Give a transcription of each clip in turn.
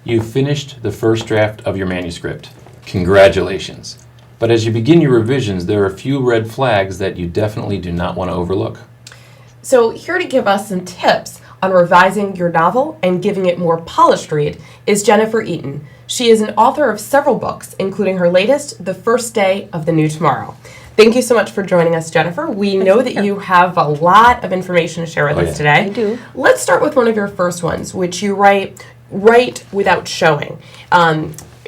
You've finished the first draft of your manuscript. Congratulations. But as you begin your revisions, there are a few red flags that you definitely do not want to overlook. So here to give us some tips on revising your novel and giving it more polished read is Jennifer Eaton. She is an author of several books, including her latest, The First Day of the New Tomorrow. Thank you so much for joining us, Jennifer. We know that you have a lot of information to share with us today. I do. Let's start with one of your first ones, which you write without showing.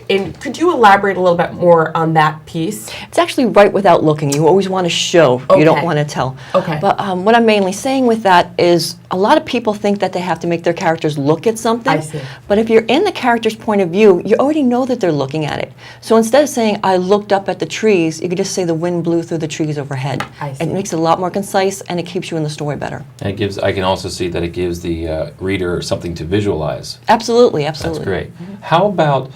And could you elaborate a little bit more on that piece? It's actually right without looking. You always want to show. Okay. You don't want to tell. Okay. But what I'm mainly saying with that is a lot of people think that they have to make their characters look at something. I see. But if you're in the character's point of view, you already know that they're looking at it. So instead of saying, I looked up at the trees, you could just say the wind blew through the trees overhead. I see. It makes it a lot more concise, and it keeps you in the story better. And I can also see that it gives the reader something to visualize. Absolutely, absolutely. That's great. How about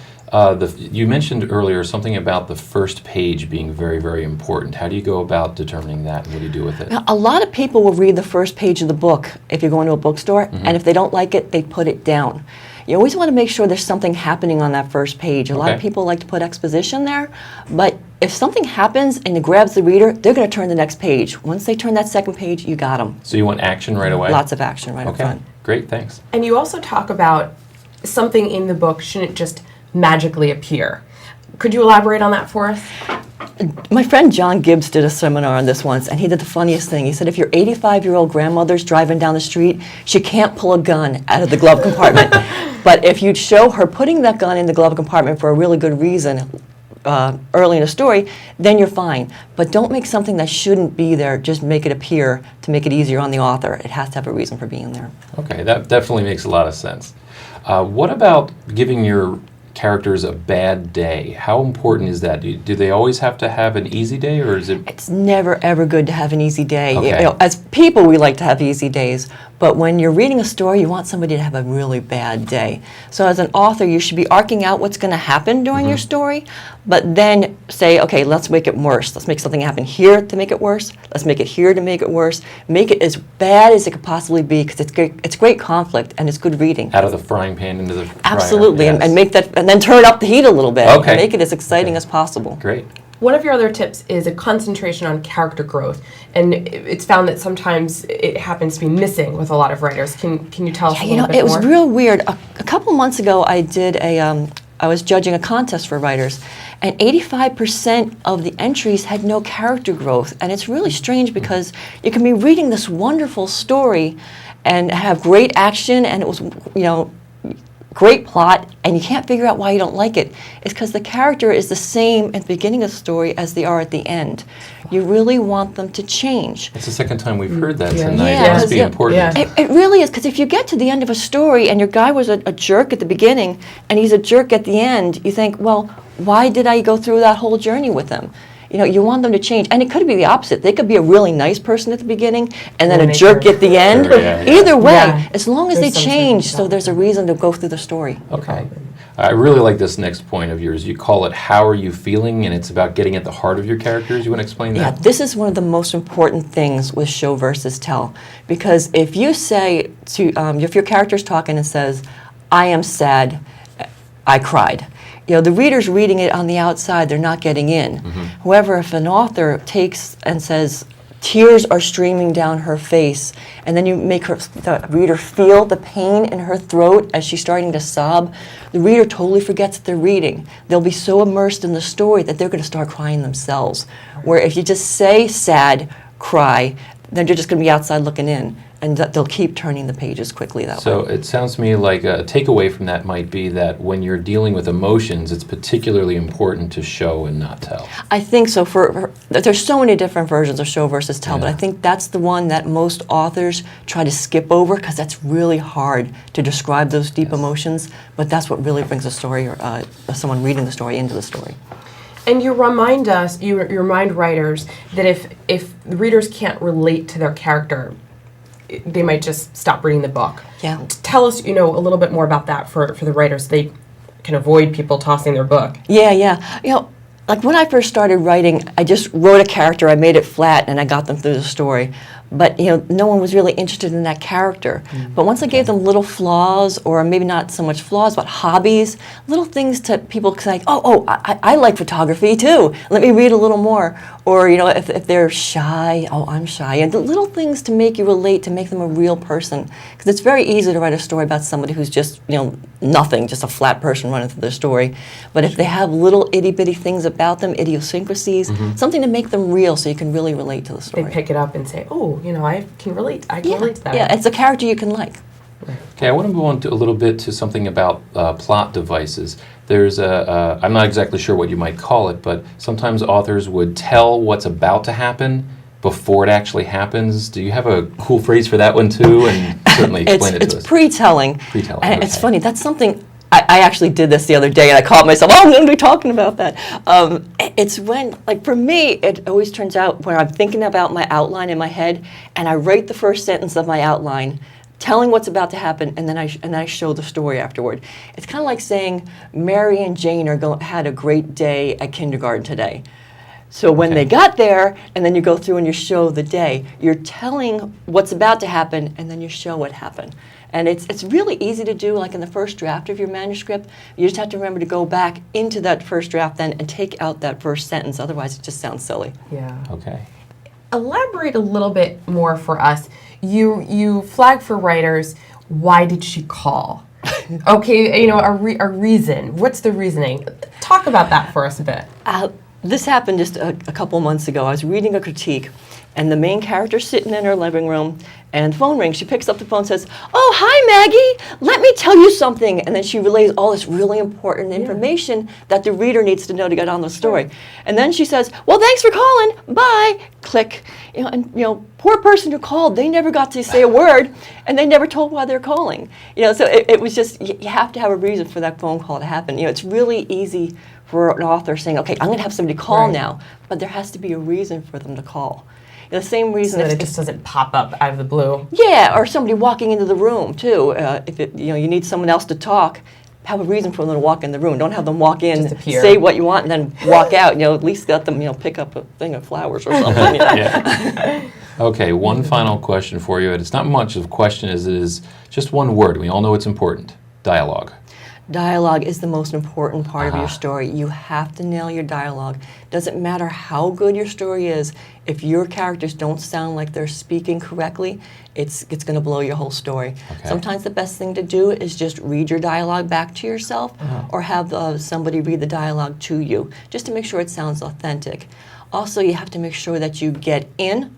you mentioned earlier something about the first page being very, very important. How do you go about determining that, and what do you do with it? Now, a lot of people will read the first page of the book if you go into a bookstore, and if they don't like it, they put it down. You always want to make sure there's something happening on that first page. A lot of people like to put exposition there, but if something happens and it grabs the reader, they're going to turn the next page. Once they turn that second page, you got them. So you want action right away? Lots of action right up front. Great, thanks. And you also talk about something in the book shouldn't just magically appear. Could you elaborate on that for us? My friend John Gibbs did a seminar on this once, and he did the funniest thing. He said, if your 85-year-old grandmother's driving down the street, she can't pull a gun out of the glove compartment. But if you'd show her putting that gun in the glove compartment for a really good reason early in a story, then you're fine. But don't make something that shouldn't be there, just make it appear to make it easier on the author. It has to have a reason for being there. Okay, that definitely makes a lot of sense. What about giving your characters a bad day? How important is that? Do they always have to have an easy day, or is it? It's never ever good to have an easy day. Okay. You know, as people, we like to have easy days, but when you're reading a story, you want somebody to have a really bad day. So as an author, you should be arcing out what's going to happen during your story, but then say, okay, let's make it worse. Let's make something happen here to make it worse. Let's make it here to make it worse. Make it as bad as it could possibly be, because it's great conflict and it's good reading. Out of the frying pan into the fryer. Absolutely, Yes. and make that, and then turn up the heat a little bit. Okay. And make it as exciting as possible. Great. One of your other tips is a concentration on character growth, and it's found that sometimes it happens to be missing with a lot of writers. Can you tell us a little bit more? It was real weird. A couple months ago, I did I was judging a contest for writers, and 85% of the entries had no character growth, and it's really strange because you can be reading this wonderful story and have great action, and it was, great plot, and you can't figure out why you don't like it. It's because the character is the same at the beginning of the story as they are at the end. You really want them to change. It's the second time we've heard that Yeah. tonight. Yeah. It must be important. Yeah. It really is, because if you get to the end of a story and your guy was a jerk at the beginning and he's a jerk at the end, you think, well, why did I go through that whole journey with him? You want them to change. And it could be the opposite. They could be a really nice person at the beginning and then a jerk at the end. Sure, yeah. Either way, Yeah. as long as There's they some change, sort of so there's a reason to go through the story. Okay. I really like this next point of yours. You call it How Are You Feeling? And it's about getting at the heart of your characters. You want to explain Yeah, that? this is one of the most important things with show versus tell. Because if you say, if your character's talking and says, I am sad, I cried, the reader's reading it on the outside, they're not getting in. However, if an author takes and says, tears are streaming down her face, and then you make the reader feel the pain in her throat as she's starting to sob, the reader totally forgets that they're reading. They'll be so immersed in the story that they're going to start crying themselves. Where if you just say sad, cry, then you're just going to be outside looking in. And they'll keep turning the pages quickly that way. So it sounds to me like a takeaway from that might be that when you're dealing with emotions, it's particularly important to show and not tell. I think so. There's so many different versions of show versus tell, but I think that's the one that most authors try to skip over because that's really hard to describe those deep emotions. But that's what really brings a story or someone reading the story into the story. And you remind writers that if the readers can't relate to their character, they might just stop reading the book. Yeah. Tell us, a little bit more about that for the writers. They can avoid people tossing their book. Yeah. Like when I first started writing, I just wrote a character, I made it flat, and I got them through the story. but no one was really interested in that character. But once I gave them little flaws, or maybe not so much flaws, but hobbies, little things to people say, I like photography too. Let me read a little more. Or if they're shy, I'm shy, and the little things to make you relate, to make them a real person. Because it's very easy to write a story about somebody who's just nothing, just a flat person running through their story. But if they have little itty bitty things about them, idiosyncrasies, something to make them real, so you can really relate to the story. They pick it up and say, I can relate. I can relate to that. Yeah, it's a character you can like. Okay, I want to move on to a little bit to something about plot devices. There's I'm not exactly sure what you might call it, but sometimes authors would tell what's about to happen before it actually happens. Do you have a cool phrase for that one too? And certainly explain it to us. It's pre-telling. Pre-telling, And okay. it's funny, that's something, I actually did this the other day, and I caught myself, I'm going to be talking about that. It's when, like for me, it always turns out when I'm thinking about my outline in my head, and I write the first sentence of my outline, telling what's about to happen, and then I show the story afterward. It's kind of like saying Mary and Jane had a great day at kindergarten today. So when they got there, and then you go through and you show the day, you're telling what's about to happen, and then you show what happened. And it's really easy to do, like in the first draft of your manuscript. You just have to remember to go back into that first draft then and take out that first sentence, otherwise it just sounds silly. Yeah. Okay. Elaborate a little bit more for us. You flag for writers, why did she call? Okay, a reason. What's the reasoning? Talk about that for us a bit. This happened just a couple months ago. I was reading a critique, and the main character's sitting in her living room, and the phone rings. She picks up the phone and says, "Oh, hi, Maggie. Let me tell you something." And then she relays all this really important information that the reader needs to know to get on the story. And then she says, "Well, thanks for calling. Bye." Click. Poor person who called, they never got to say a word, and they never told why they're calling. So it was just, you have to have a reason for that phone call to happen. It's really easy for an author saying, okay, I'm going to have somebody call now, but there has to be a reason for them to call. The same reason so that it just doesn't pop up out of the blue. Yeah, or somebody walking into the room too. If you need someone else to talk, have a reason for them to walk in the room. Don't have them walk in, say what you want, and then walk out. At least let them pick up a thing of flowers or something. Yeah. Okay, one final question for you. It's not much of a question as it is just one word. We all know it's important. Dialogue. Dialogue is the most important part of your story. You have to nail your dialogue. Doesn't matter how good your story is, if your characters don't sound like they're speaking correctly, it's going to blow your whole story. Okay. Sometimes the best thing to do is just read your dialogue back to yourself, or have somebody read the dialogue to you, just to make sure it sounds authentic. Also, you have to make sure that you get in,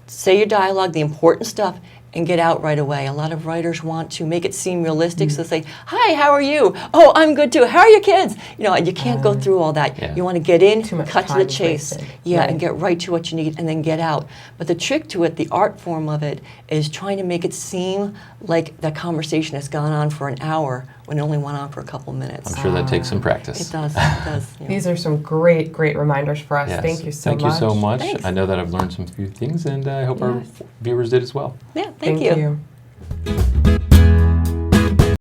say your dialogue, the important stuff, and get out right away. A lot of writers want to make it seem realistic, so they say, "Hi, how are you? Oh, I'm good too. How are your kids?" And you can't go through all that. Yeah. You want to get in, Too much cut to the time chase, wasted. and get right to what you need, and then get out. But the trick to it, the art form of it, is trying to make it seem like that conversation has gone on for an hour when it only went on for a couple minutes. I'm sure that takes some practice. It does. It does. These are some great reminders for us. Yes. Thank you so much. Thank you so much. Thanks. I know that I've learned some few things, and I hope our viewers did as well. Yeah. Thank you.